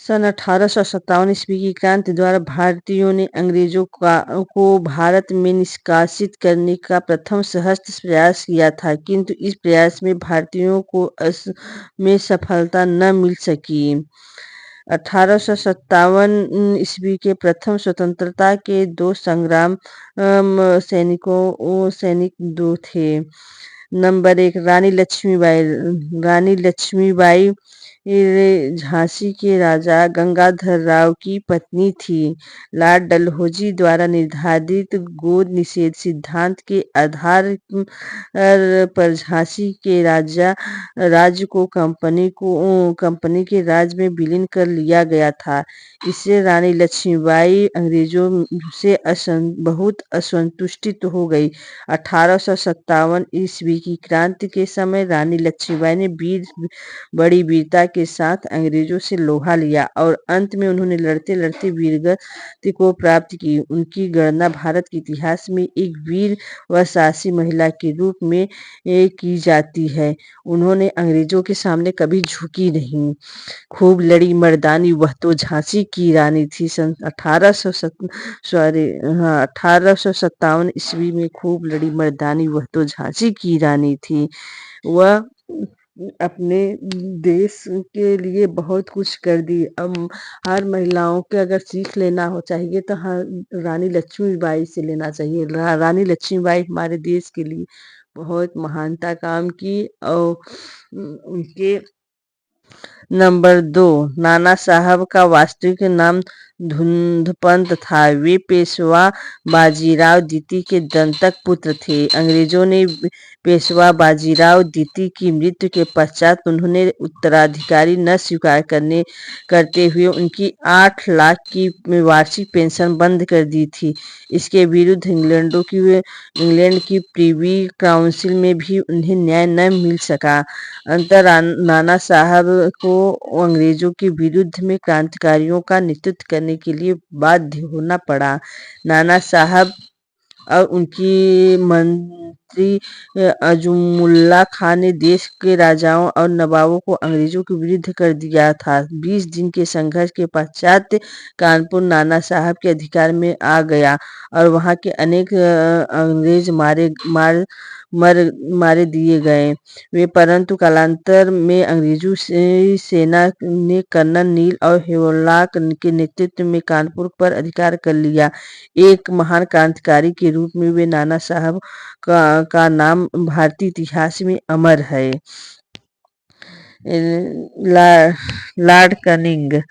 सन 1857 ईस्वी की क्रांति द्वारा भारतीयों ने अंग्रेजों को भारत में निष्कासित करने का प्रथम सशक्त प्रयास किया था, किंतु इस प्रयास में भारतीयों को में सफलता न मिल सकी। 1857 ईस्वी के प्रथम स्वतंत्रता के दो संग्राम सैनिक दो थे। नंबर 1, रानी लक्ष्मीबाई। रानी लक्ष्मीबाई झांसी के राजा गंगाधर राव की पत्नी थी। लॉर्ड डलहौजी द्वारा निर्धारित गोद निषेध सिद्धांत के आधार पर झांसी के राज्य को कंपनी के राज में विलीन कर लिया गया था। इससे रानी लक्ष्मीबाई अंग्रेजों से बहुत असंतुष्ट हो गई। 1857 ईस्वी की क्रांति के समय रानी लक्ष्मीबाई ने बड़ी वीरता के साथ अंग्रेजों से लोहा लिया और अंत में उन्होंने लड़ते लड़ते वीरगति को प्राप्त की। उनकी गणना भारत के इतिहास में एक वीर व साहसी महिला के रूप में की जाती है। उन्होंने अंग्रेजों के सामने कभी झुकी नहीं, खूब लड़ी मर्दानी, वह तो झांसी की रानी थी। सन 1857 ईस्वी में खूब लड़ी मर्दानी, वह तो झांसी की रानी थी। वह अपने देश के लिए बहुत कुछ कर दी। अब हर महिलाओं के अगर सीख लेना हो चाहिए तो रानी लक्ष्मीबाई से लेना चाहिए। रानी लक्ष्मीबाई हमारे देश के लिए बहुत महानता काम की। और उनके नंबर 2, नाना साहब का वास्तविक नाम धुंधपंत था। वे पेशवा बाजीराव द्वितीय के दंतक पुत्र थे। अंग्रेजों ने पेशवा बाजीराव द्वितीय की मृत्यु के पश्चात उन्होंने उत्तराधिकारी न स्वीकार करते हुए उनकी 8 लाख की वार्षिक पेंशन बंद कर दी थी। इसके विरुद्ध इंग्लैंड की प्रीवी काउंसिल में भी उन्हें न्याय न मिल सका। अंतर नाना साहब को अंग्रेजों के विरुद्ध में क्रांतिकारियों का नेतृत्व करने के लिए बाध्य होना पड़ा। नाना साहब और उनकी मंत्री अजमुल्ला खान ने देश के राजाओं और नवाबों को अंग्रेजों के विरुद्ध कर दिया था। 20 दिन के संघर्ष के पश्चात कानपुर नाना साहब के अधिकार में आ गया और वहां के अनेक अंग्रेज मारे दिए गए वे, परंतु कालांतर में अंग्रेजों सेना ने कर्नल नील और हेवलॉक के नेतृत्व में कानपुर पर अधिकार कर लिया। एक महान क्रांतिकारी के रूप में वे नाना साहब का नाम भारतीय इतिहास में अमर है। लॉर्ड कैनिंग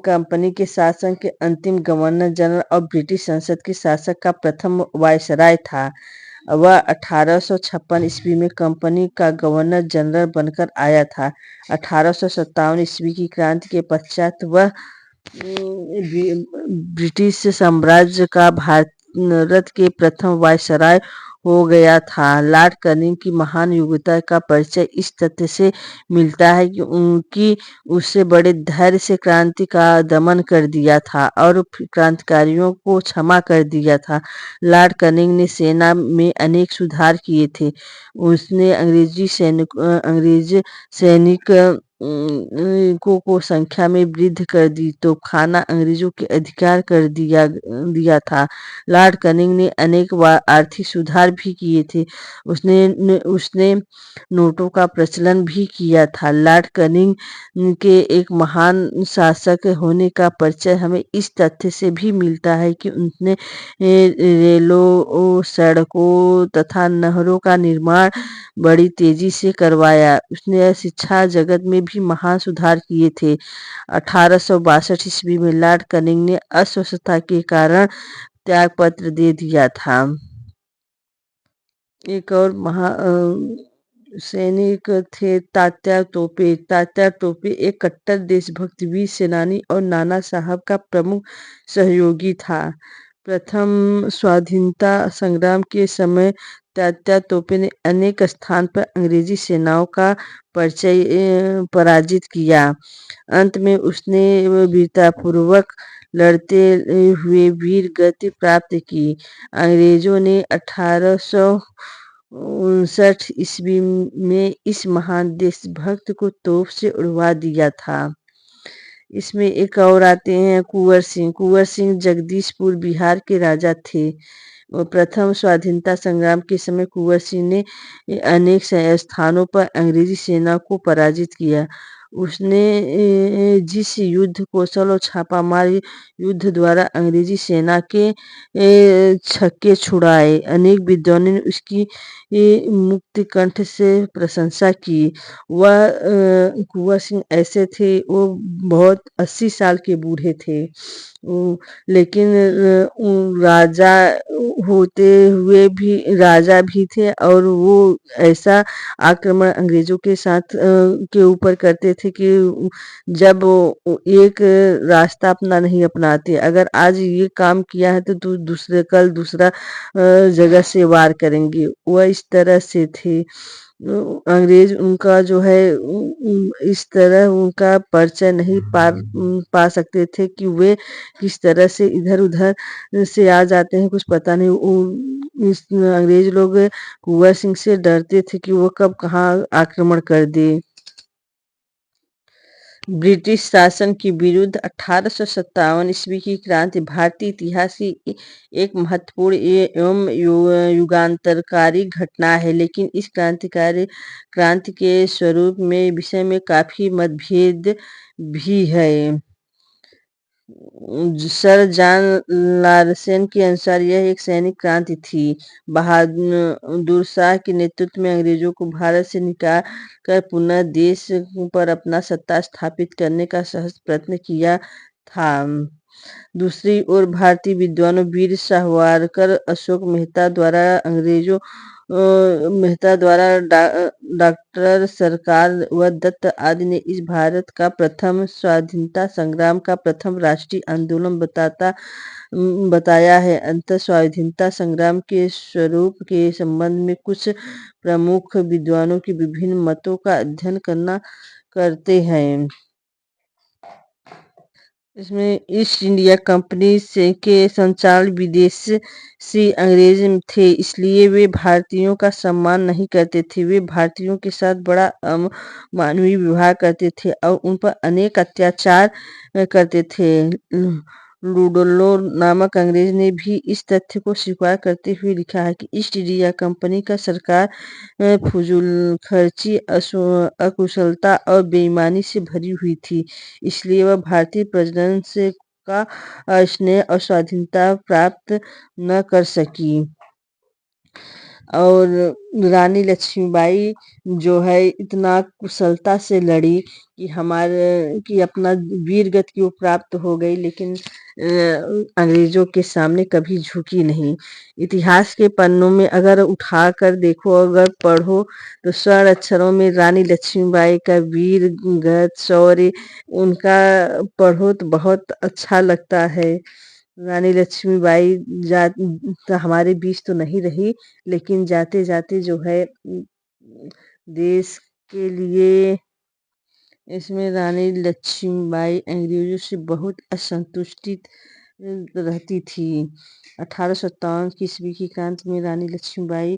कंपनी के शासन के अंतिम गवर्नर जनरल और ब्रिटिश संसद के शासक का प्रथम वायसराय था। वह 1856 ईस्वी में कंपनी का गवर्नर जनरल बनकर आया था। 1857 ईस्वी की क्रांति के पश्चात वह ब्रिटिश साम्राज्य का भारत के प्रथम वायसराय हो गया था। लॉर्ड कैनिंग की महान योग्यता का परिचय इस तथ्य से मिलता है कि उनकी उससे बड़े धैर्य से क्रांति का दमन कर दिया था और क्रांतिकारियों को क्षमा कर दिया था। लॉर्ड कैनिंग ने सेना में अनेक सुधार किए थे। उसने अंग्रेज सैनिक को संख्या में वृद्धि कर दी, तोपखाना अंग्रेजों के अधिकार कर दिया था। लॉर्ड कैनिंग ने अनेक आर्थिक सुधार भी किए थे। उसने नोटों का प्रचलन भी किया था। लॉर्ड कैनिंग के एक महान शासक होने का परिचय हमें इस तथ्य से भी मिलता है कि उसने रेलों, सड़कों तथा नहरों का निर्माण बड़ी तेजी से करवाया। उसने शिक्षा जगत में भी महान सुधार किए थे। 1862 ईस्वी में लॉर्ड कैनिंग ने अस्वस्थता के कारण त्यागपत्र दे दिया था। एक और सैनिक थे तात्या टोपे। तात्या टोपे एक कट्टर देशभक्त वीर सेनानी और नाना साहब का प्रमुख सहयोगी था। प्रथम स्वाधीनता संग्राम के समय तात्या टोपे ने अनेक स्थान पर अंग्रेजी सेनाओं का पराजित किया। अंत में उसने वीरतापूर्वक लड़ते हुए वीर गति प्राप्त की। अंग्रेजों ने 1859 ईस्वी में इस महान देशभक्त को तोप से उड़वा दिया था। اس میں ایک اور آتے ہیں कुंवर सिंह। कुंवर सिंह जगदीशपुर बिहार के राजा थे। वो प्रथम स्वाधीनता संग्राम के समय कुंवर सिंह ने अनेक स्थानों पर अंग्रेजी सेना को पराजित किया। उसने जिस युद्ध कौशल और छापामार युद्ध द्वारा अंग्रेजी सेना के छक्के छुड़ाए। अनेक विद्वानों ने उसकी मुक्त कंठ से प्रशंसा की। वह कुंवर सिंह ऐसे थे, वो बहुत 80 साल के बूढ़े थे। लेकिन राजा होते हुए भी राजा भी थे, और वो ऐसा आक्रमण अंग्रेजों के साथ के ऊपर करते थे कि जब वो एक रास्ता अपना नहीं अपनाते। अगर आज ये काम किया है तो दूसरे कल दूसरा जगह से वार करेंगे। वह इस तरह से थे। अंग्रेज उनका जो है इस तरह उनका परिचय नहीं पा सकते थे कि वे किस तरह से इधर उधर से आ जाते हैं, कुछ पता नहीं। इस अंग्रेज लोग कुंवर सिंह से डरते थे कि वो कब कहाँ आक्रमण कर दे। ब्रिटिश शासन के विरुद्ध 1857 ईस्वी की क्रांति भारतीय इतिहास की एक महत्वपूर्ण एवं युगांतरकारी घटना है, लेकिन इस क्रांति के स्वरूप में विषय में काफी मतभेद भी है। सर जॉन लार्सन के अनुसार यह एक सैनिक क्रांति थी। बहादुर शाह के नेतृत्व में अंग्रेजों को भारत से निकाल कर पुनः देश पर अपना सत्ता स्थापित करने का सहज प्रयत्न किया था। दूसरी ओर भारतीय विद्वानों वीर सावरकर, अशोक मेहता द्वारा डॉक्टर सरकार व दत्त आदि ने इस भारत का प्रथम स्वाधीनता संग्राम का प्रथम राष्ट्रीय आंदोलन बताया है। अंततः स्वाधीनता संग्राम के स्वरूप के संबंध में कुछ प्रमुख विद्वानों के विभिन्न मतों का अध्ययन करते हैं। इसमें ईस्ट इंडिया कंपनी के संचालक विदेशी अंग्रेज थे, इसलिए वे भारतीयों का सम्मान नहीं करते थे। वे भारतीयों के साथ बड़ा अमानवीय व्यवहार करते थे और उन पर अनेक अत्याचार करते थे। लुडलो नामक अंग्रेज ने भी इस तथ्य को स्वीकार करते हुए लिखा है कि ईस्ट इंडिया कंपनी का सरकार फजूलखर्ची, अकुशलता और बेईमानी से भरी हुई थी, इसलिए वह भारतीय प्रजनन से का स्नेह और स्वाधीनता प्राप्त न कर सकी। और रानी लक्ष्मीबाई जो है इतना कुशलता से लड़ी कि अपना वीर गति को प्राप्त हो गई, लेकिन अंग्रेजों के सामने कभी झुकी नहीं। इतिहास के पन्नों में अगर उठा कर देखो, अगर पढ़ो, तो स्वर्ण अक्षरों में रानी लक्ष्मीबाई का वीर गति, शौर्य उनका पढ़ो तो बहुत अच्छा लगता है। रानी लक्ष्मीबाई हमारे बीच तो नहीं रही, लेकिन जाते जाते जो है देश के लिए, इसमें रानी लक्ष्मीबाई अंग्रेजों से बहुत असंतुष्टि रहती थी। 1857 की ईस्वी की क्रांति में रानी लक्ष्मीबाई